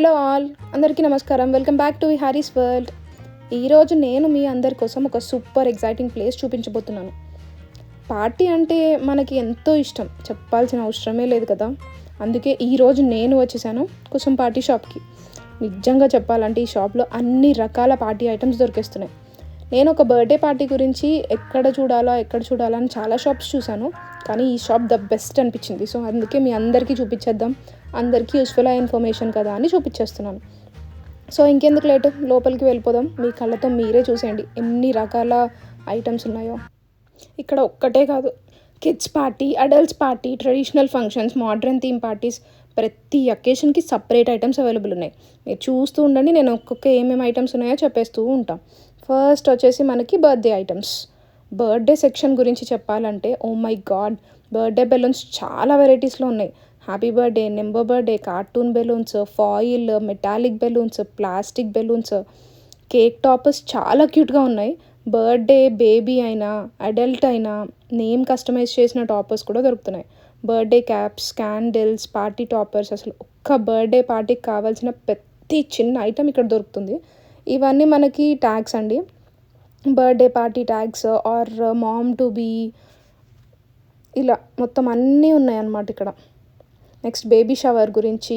Hello all, అందరికీ నమస్కారం. Welcome back to హారీస్ world. ఈరోజు నేను మీ అందరి కోసం ఒక సూపర్ ఎగ్జైటింగ్ ప్లేస్ చూపించబోతున్నాను. పార్టీ అంటే మనకి ఎంతో ఇష్టం, చెప్పాల్సిన అవసరమే లేదు కదా. అందుకే ఈరోజు నేను వచ్చేసాను కుసుమ్ పార్టీ షాప్కి. నిజంగా చెప్పాలంటే ఈ షాప్లో అన్ని రకాల పార్టీ ఐటమ్స్ దొరికేస్తున్నాయి. నేను ఒక బర్త్డే పార్టీ గురించి ఎక్కడ చూడాలా అని చాలా షాప్స్ చూశాను, కానీ ఈ షాప్ ద బెస్ట్ అనిపించింది. సో అందుకే మీ అందరికీ చూపించేద్దాం, అందరికీ యూస్ఫుల్ అయ్యే ఇన్ఫర్మేషన్ కదా అని చూపించేస్తున్నాను. సో ఇంకెందుకు లేటు, లోపలికి వెళ్ళిపోదాం. మీ కళ్ళతో మీరే చూసేయండి ఎన్ని రకాల ఐటమ్స్ ఉన్నాయో. ఇక్కడ ఒక్కటే కాదు, kids party, adults party, traditional functions, modern theme parties, ప్రతి అకేషన్కి సపరేట్ ఐటమ్స్ అవైలబుల్ ఉన్నాయి. మీరు చూస్తూ ఉండండి, నేను ఒక్కొక్క ఏమేమి ఐటమ్స్ ఉన్నాయో చెప్పేస్తూ ఉంటాం. ఫస్ట్ వచ్చేసి మనకి బర్త్డే ఐటమ్స్. బర్త్డే సెక్షన్ గురించి చెప్పాలంటే oh my god, birthday balloons చాలా వెరైటీస్లో ఉన్నాయి. Happy birthday, number birthday, cartoon balloons, foil, metallic balloons, plastic balloons, cake toppers చాలా క్యూట్గా ఉన్నాయి. బర్త్డే బేబీ అయినా అడల్ట్ అయినా నేమ్ కస్టమైజ్ చేసిన టాపర్స్ కూడా దొరుకుతున్నాయి. Birthday caps, candles, party toppers, అసలు ఒక్క బర్త్డే పార్టీకి కావాల్సిన ప్రతి చిన్న ఐటమ్ ఇక్కడ దొరుకుతుంది. ఇవన్నీ మనకి ట్యాగ్స్ అండి, birthday party tags or mom to be, ఇలా మొత్తం అన్నీ ఉన్నాయన్నమాట ఇక్కడ. నెక్స్ట్ బేబీ షవర్ గురించి.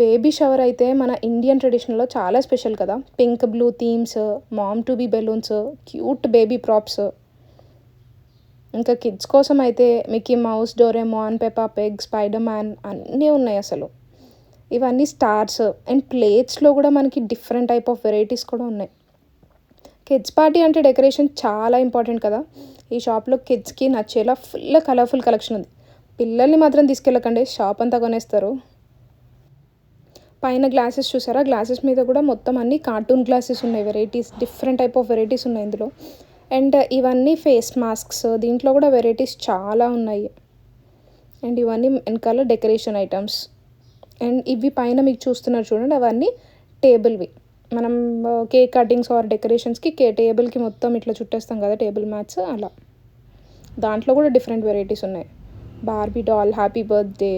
బేబీ షవర్ అయితే మన ఇండియన్ ట్రెడిషన్లో చాలా స్పెషల్ కదా. Pink blue themes, mom to be balloons, cute baby props. ఇంకా కిడ్స్ కోసం అయితే Mickey Mouse, Doraemon, Peppa Pig, Spider Man అన్నీ ఉన్నాయి అసలు. ఇవన్నీ స్టార్స్ అండ్ ప్లేట్స్లో కూడా మనకి డిఫరెంట్ టైప్ ఆఫ్ వెరైటీస్ కూడా ఉన్నాయి. కిడ్స్ పార్టీ అంటే డెకరేషన్ చాలా ఇంపార్టెంట్ కదా. ఈ షాప్లో కిడ్స్కి నచ్చేలా ఫుల్ కలర్ఫుల్ కలెక్షన్ ఉంది. పిల్లల్ని మాత్రం తీసుకెళ్ళకండి, షాప్ అంతా కొనేస్తారు. పైన గ్లాసెస్ చూసారా, గ్లాసెస్ మీద కూడా మొత్తం అన్ని కార్టూన్ గ్లాసెస్ ఉన్నాయి. Varieties, different type of varieties ఉన్నాయి ఇందులో. అండ్ ఇవన్నీ ఫేస్ మాస్క్స్, దీంట్లో కూడా వెరైటీస్ చాలా ఉన్నాయి. అండ్ ఇవన్నీ వెనకాల డెకరేషన్ ఐటమ్స్. అండ్ ఇవి పైన మీకు చూస్తున్నారు చూడండి, అవన్నీ టేబుల్వి. మనం కేక్ కటింగ్స్ ఆర్ డెకరేషన్స్కి టేబుల్కి మొత్తం ఇట్లా చుట్టేస్తాం కదా, టేబుల్ మ్యాట్స్, అలా. దాంట్లో కూడా డిఫరెంట్ వెరైటీస్ ఉన్నాయి. Barbie doll, happy birthday.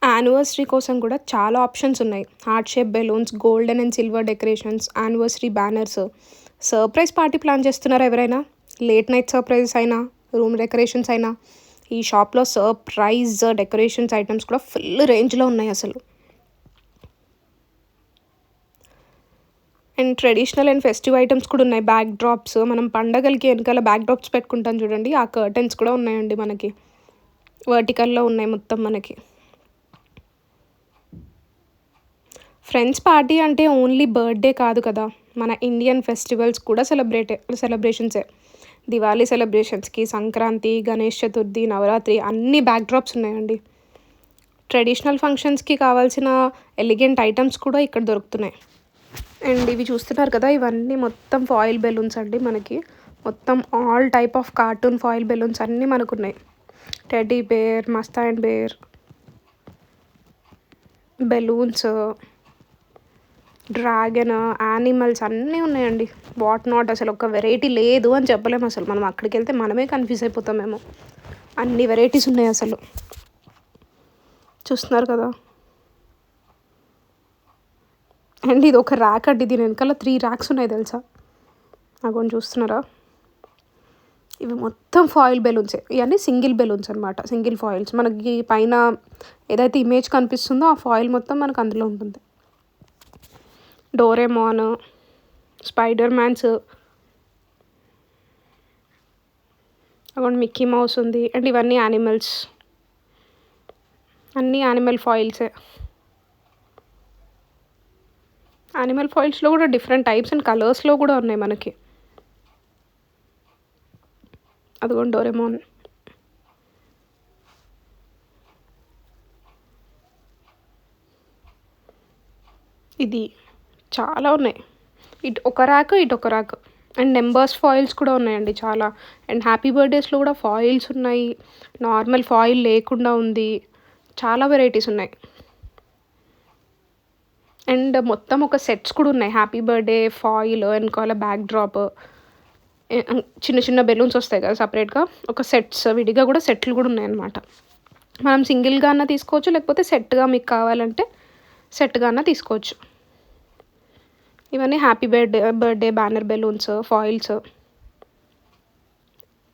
Anniversary కోసం కూడా చాలా ఆప్షన్స్ ఉన్నాయి. Heart shape balloons, golden and silver decorations, anniversary banners. Surprise party plan చేస్తున్నారా ఎవరైనా? లేట్ నైట్ సర్ప్రైజెస్ అయినా, రూమ్ డెకరేషన్స్ అయినా, ఈ షాప్లో సర్ప్రైజ్ డెకరేషన్స్ ఐటమ్స్ కూడా ఫుల్ రేంజ్లో ఉన్నాయి అసలు. And traditional and festive items కూడా ఉన్నాయి. బ్యాక్ డ్రాప్స్, మనం పండగలకి వెనకాల బ్యాక్ డ్రాప్స్ పెట్టుకుంటాం చూడండి, ఆ కర్టన్స్ కూడా ఉన్నాయండి మనకి. వర్టికల్లో ఉన్నాయి మొత్తం మనకి. ఫ్రెండ్స్ పార్టీ అంటే ఓన్లీ బర్త్డే కాదు కదా, మన ఇండియన్ ఫెస్టివల్స్ కూడా సెలబ్రేషన్సే. దివాళీ సెలబ్రేషన్స్కి, సంక్రాంతి, గణేష్ చతుర్థి, నవరాత్రి అన్ని బ్యాక్ డ్రాప్స్ ఉన్నాయండి. ట్రెడిషనల్ ఫంక్షన్స్కి కావాల్సిన ఎలిగెంట్ ఐటమ్స్ కూడా ఇక్కడ దొరుకుతున్నాయి. అండ్ ఇవి చూస్తున్నారు కదా, ఇవన్నీ మొత్తం ఫాయిల్ బెలూన్స్ అండి మనకి. మొత్తం all type of cartoon foil balloons అన్నీ మనకు ఉన్నాయి. టెడ్డీ బేర్, మస్తాన్ బేర్, బెలూన్స్, డ్రాగన్, యానిమల్స్ అన్నీ ఉన్నాయండి. వాట్ నాట్, అసలు ఒక వెరైటీ లేదు అని చెప్పలేము అసలు. మనం అక్కడికి వెళ్తే మనమే కన్ఫ్యూజ్ అయిపోతామేమో, అన్ని వెరైటీస్ ఉన్నాయి అసలు. చూస్తున్నారు కదా. అండ్ ఇది ఒక ర్యాక్ అండి, దీని వెనకాల 3 ర్యాక్స్ ఉన్నాయి తెలుసా. అగోని చూస్తున్నారా, ఇవి మొత్తం ఫాయిల్ బెలూన్సే. ఇవన్నీ సింగిల్ బెలూన్స్ అనమాట, సింగిల్ ఫాయిల్స్. మనకి పైన ఏదైతే ఇమేజ్ కనిపిస్తుందో ఆ ఫాయిల్ మొత్తం మనకు అందులో ఉంటుంది. డోరేమాన్, స్పైడర్ మ్యాన్స్, అగోండి మిక్కీ మౌస్ ఉంది. అండ్ ఇవన్నీ యానిమల్స్, అన్నీ యానిమల్ ఫాయిల్సే. యానిమల్ ఫాయిల్స్లో కూడా డిఫరెంట్ టైప్స్ అండ్ కలర్స్లో కూడా ఉన్నాయి మనకి. అదిగోండి డోరేమాన్. ఇది చాలా ఉన్నాయి, ఇటు ఒక ర్యాక్, ఇటు ఒక ర్యాక్. అండ్ నెంబర్స్ ఫాయిల్స్ కూడా ఉన్నాయండి చాలా. అండ్ హ్యాపీ బర్త్డేస్లో కూడా ఫాయిల్స్ ఉన్నాయి, నార్మల్ ఫాయిల్ లేకుండా ఉంది, చాలా వెరైటీస్ ఉన్నాయి. అండ్ మొత్తం ఒక సెట్స్ కూడా ఉన్నాయి. హ్యాపీ బర్త్డే ఫాయిల్, వెనకాల బ్యాక్ డ్రాప్, చిన్న చిన్న బెలూన్స్ వస్తాయి కదా సపరేట్గా, ఒక సెట్స్ విడిగా కూడా సెట్లు కూడా ఉన్నాయన్నమాట. మనం సింగిల్గా అన్నా తీసుకోవచ్చు, లేకపోతే సెట్గా మీకు కావాలంటే సెట్గా అన్నా తీసుకోవచ్చు. ఇవన్నీ happy birthday banner balloons, foils,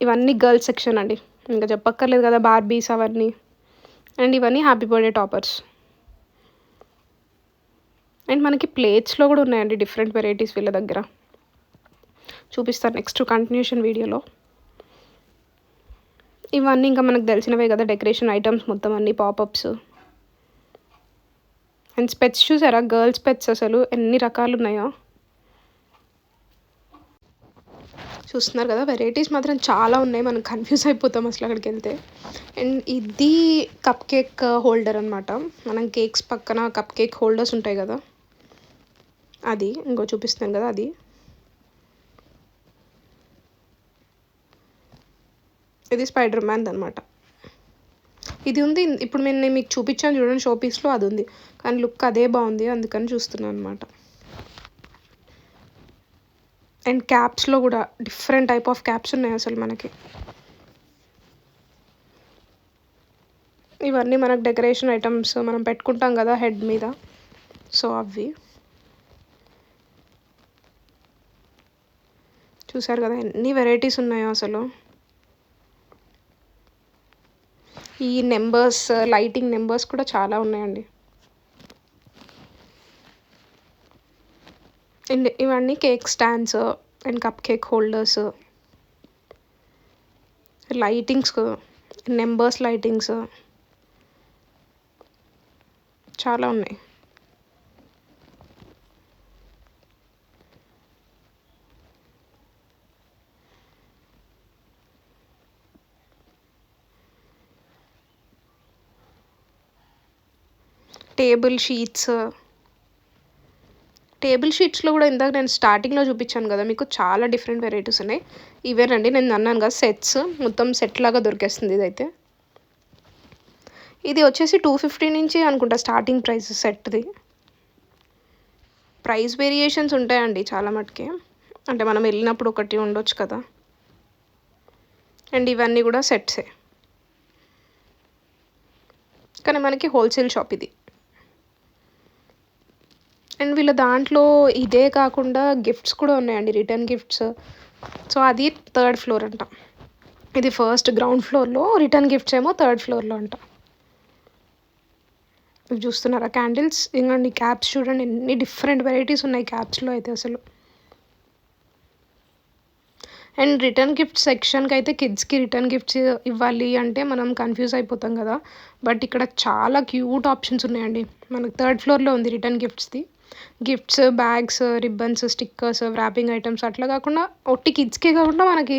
ఇవన్నీ గర్ల్స్ సెక్షన్ అండి, ఇంకా చెప్పక్కర్లేదు కదా, బార్బీస్ అవన్నీ. అండ్ ఇవన్నీ హ్యాపీ బర్త్డే టాపర్స్. అండ్ మనకి ప్లేట్స్లో కూడా ఉన్నాయండి డిఫరెంట్ వెరైటీస్ వీళ్ళ దగ్గర, చూపిస్తాను నెక్స్ట్ కంటిన్యూషన్ వీడియోలో. ఇవన్నీ ఇంకా మనకు తెలిసినవే కదా, డెకరేషన్ ఐటమ్స్ మొత్తం అన్నీ, పాపప్స్. అండ్ స్పెట్స్ చూసారా, గర్ల్స్ స్పెట్స్ అసలు ఎన్ని రకాలు ఉన్నాయో చూస్తున్నారు కదా. వెరైటీస్ మాత్రం చాలా ఉన్నాయి, మనం కన్ఫ్యూజ్ అయిపోతాం అసలు అక్కడికి వెళ్తే. అండ్ ఇది కప్ కేక్ హోల్డర్ అనమాట. మనం కేక్స్ పక్కన కప్ కేక్ హోల్డర్స్ ఉంటాయి కదా, అది ఇంకో చూపిస్తాను కదా, అది. ఇది స్పైడర్ మ్యాన్ అనమాట. ఇది ఉంది ఇప్పుడు నేను మీకు చూపించాను చూడండి షో పీస్లో, అది ఉంది, కానీ లుక్ అదే బాగుంది, అందుకని చూస్తున్నాను అనమాట. అండ్ క్యాప్స్లో కూడా డిఫరెంట్ టైప్ ఆఫ్ క్యాప్స్ ఉన్నాయి అసలు మనకి. ఇవన్నీ మనకు డెకరేషన్ ఐటమ్స్ మనం పెట్టుకుంటాం కదా హెడ్ మీద, సో అవి చూసారు కదా ఎన్ని వెరైటీస్ ఉన్నాయో అసలు. ఈ నెంబర్స్, లైటింగ్ నెంబర్స్ కూడా చాలా ఉన్నాయండి. అండ్ ఇవన్నీ cake stands and cup cake holders, lightings, numbers lightings చాలా ఉన్నాయి. టేబుల్ షీట్స్లో కూడా ఇందాక నేను స్టార్టింగ్లో చూపించాను కదా మీకు, చాలా డిఫరెంట్ వెరైటీస్ ఉన్నాయి. ఇవేనండి నేను అన్నాను కదా సెట్స్, మొత్తం సెట్ లాగా దొరికేస్తుంది ఇదైతే. ఇది వచ్చేసి 250 నుంచి అనుకుంటా స్టార్టింగ్ ప్రైస్ సెట్ది. ప్రైస్ వేరియేషన్స్ ఉంటాయండి చాలా మటుకి, అంటే మనం వెళ్ళినప్పుడు ఒకటి ఉండొచ్చు కదా. అండ్ ఇవన్నీ కూడా సెట్సే, కానీ మనకి హోల్సేల్ షాప్ ఇది. అండ్ వీళ్ళ దాంట్లో ఇదే కాకుండా గిఫ్ట్స్ కూడా ఉన్నాయండి, రిటర్న్ గిఫ్ట్స్. సో అది 3rd ఫ్లోర్ అంట, ఇది ఫస్ట్ గ్రౌండ్ ఫ్లోర్లో, రిటర్న్ గిఫ్ట్స్ ఏమో 3rd ఫ్లోర్లో అంట. ఇవి చూస్తున్నారా క్యాండిల్స్, ఇంకండి క్యాప్స్ చూడండి ఎన్ని డిఫరెంట్ వెరైటీస్ ఉన్నాయి క్యాప్స్లో అయితే అసలు. అండ్ రిటర్న్ గిఫ్ట్ సెక్షన్కి అయితే కిడ్స్కి రిటర్న్ గిఫ్ట్స్ ఇవ్వాలి అంటే మనం కన్ఫ్యూజ్ అయిపోతాం కదా, బట్ ఇక్కడ చాలా క్యూట్ ఆప్షన్స్ ఉన్నాయండి. మనకు 3rd ఫ్లోర్లో ఉంది రిటర్న్ గిఫ్ట్స్ది. Gifts, bags, ribbons, stickers, wrapping items, అట్లా కాకుండా ఒట్టి కిడ్స్కే కాకుండా మనకి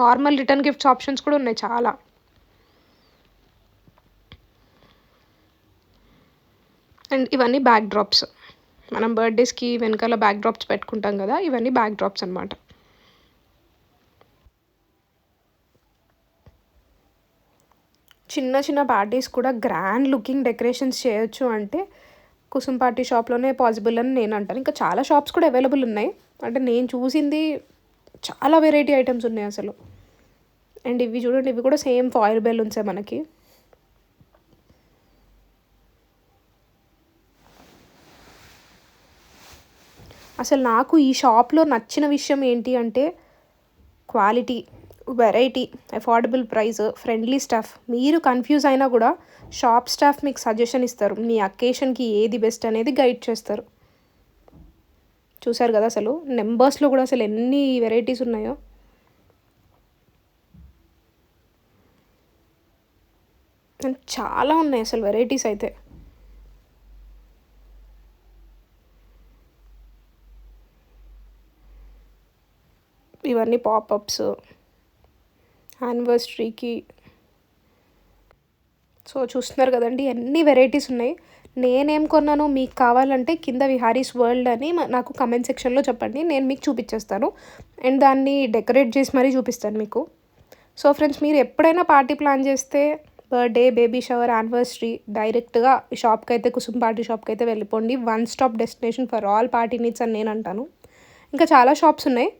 నార్మల్ రిటర్న్ గిఫ్ట్స్ ఆప్షన్స్ కూడా ఉన్నాయి చాలా. అండ్ ఇవన్నీ బ్యాక్ డ్రాప్స్, మనం బర్త్డేస్కి వెనకాల బ్యాక్ డ్రాప్స్ పెట్టుకుంటాం కదా, ఇవన్నీ బ్యాక్ డ్రాప్స్ అనమాట. చిన్న చిన్న పార్టీస్ కూడా గ్రాండ్ లుకింగ్ డెకరేషన్స్ చేయొచ్చు అంటే కుసుమ్ పార్టీ షాప్లోనే పాసిబుల్ అని నేను అంటాను. ఇంకా చాలా షాప్స్ కూడా అవైలబుల్ ఉన్నాయి, అంటే నేను చూసింది చాలా వెరైటీ ఐటమ్స్ ఉన్నాయి అసలు. అండ్ ఇవి చూడండి, ఇవి కూడా సేమ్ ఫాయిల్ బెలూన్సే మనకి. అసలు నాకు ఈ షాప్లో నచ్చిన విషయం ఏంటి అంటే quality, variety, affordable price, friendly staff. మీరు కన్ఫ్యూజ్ అయినా కూడా షాప్ స్టాఫ్ మీకు సజెషన్ ఇస్తారు, మీ అకేషన్కి ఏది బెస్ట్ అనేది గైడ్ చేస్తారు. చూసారు కదా అసలు నెంబర్స్లో కూడా అసలు ఎన్ని వెరైటీస్ ఉన్నాయో. చాలా ఉన్నాయి అసలు వెరైటీస్ అయితే. ఇవన్నీ పాపప్స్ యానివర్సరీకి. సో చూస్తున్నారు కదండి ఎన్ని వెరైటీస్ ఉన్నాయి. నేనేం కొన్నానో మీకు కావాలంటే కింద విహారీస్ వరల్డ్ అని నాకు కమెంట్ సెక్షన్లో చెప్పండి, నేను మీకు చూపించేస్తాను. అండ్ దాన్ని డెకరేట్ చేసి మరీ చూపిస్తాను మీకు. సో ఫ్రెండ్స్, మీరు ఎప్పుడైనా పార్టీ ప్లాన్ చేస్తే, బర్త్డే, బేబీ షవర్, యానివర్సరీ, డైరెక్ట్గా ఈ షాప్కి అయితే, కుసుమ్ పార్టీ షాప్కి అయితే వెళ్ళిపోండి. 1 stop destination for all party needs అని నేను అంటాను. ఇంకా చాలా షాప్స్ ఉన్నాయి,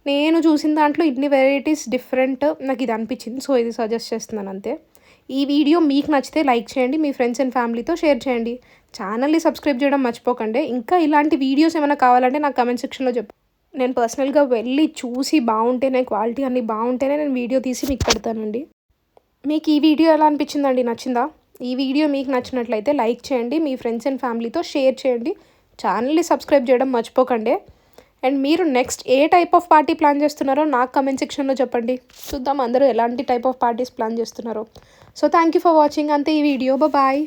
నేను చూసిన దాంట్లో ఇన్ని వెరైటీస్ డిఫరెంట్ నాకు ఇది అనిపించింది, సో ఇది సజెస్ట్ చేస్తున్నాను అంతే. ఈ వీడియో మీకు నచ్చితే లైక్ చేయండి, మీ ఫ్రెండ్స్ అండ్ ఫ్యామిలీతో షేర్ చేయండి. ఛానల్ని సబ్స్క్రైబ్ చేయడం మర్చిపోకండి. ఇంకా ఇలాంటి వీడియోస్ ఏమైనా కావాలంటే నాకు కమెంట్ సెక్షన్లో చెప్పు. నేను పర్సనల్గా వెళ్ళి చూసి బాగుంటేనే, క్వాలిటీ అన్నీ బాగుంటేనే నేను వీడియో తీసి మీకు పెడతానండి. మీకు ఈ వీడియో ఎలా అనిపించిందండి? నచ్చిందా? ఈ వీడియో మీకు నచ్చినట్లయితే లైక్ చేయండి, మీ ఫ్రెండ్స్ అండ్ ఫ్యామిలీతో షేర్ చేయండి, ఛానల్ని సబ్స్క్రైబ్ చేయడం మర్చిపోకండి. అండ్ మీరు next A type of party plan చేస్తున్నారో నాకు కమెంట్ సెక్షన్లో చెప్పండి. చూద్దాం అందరూ ఎలాంటి టైప్ ఆఫ్ పార్టీస్ ప్లాన్ చేస్తున్నారో. So thank you for watching. అంతే ఈ వీడియో. బాయ్.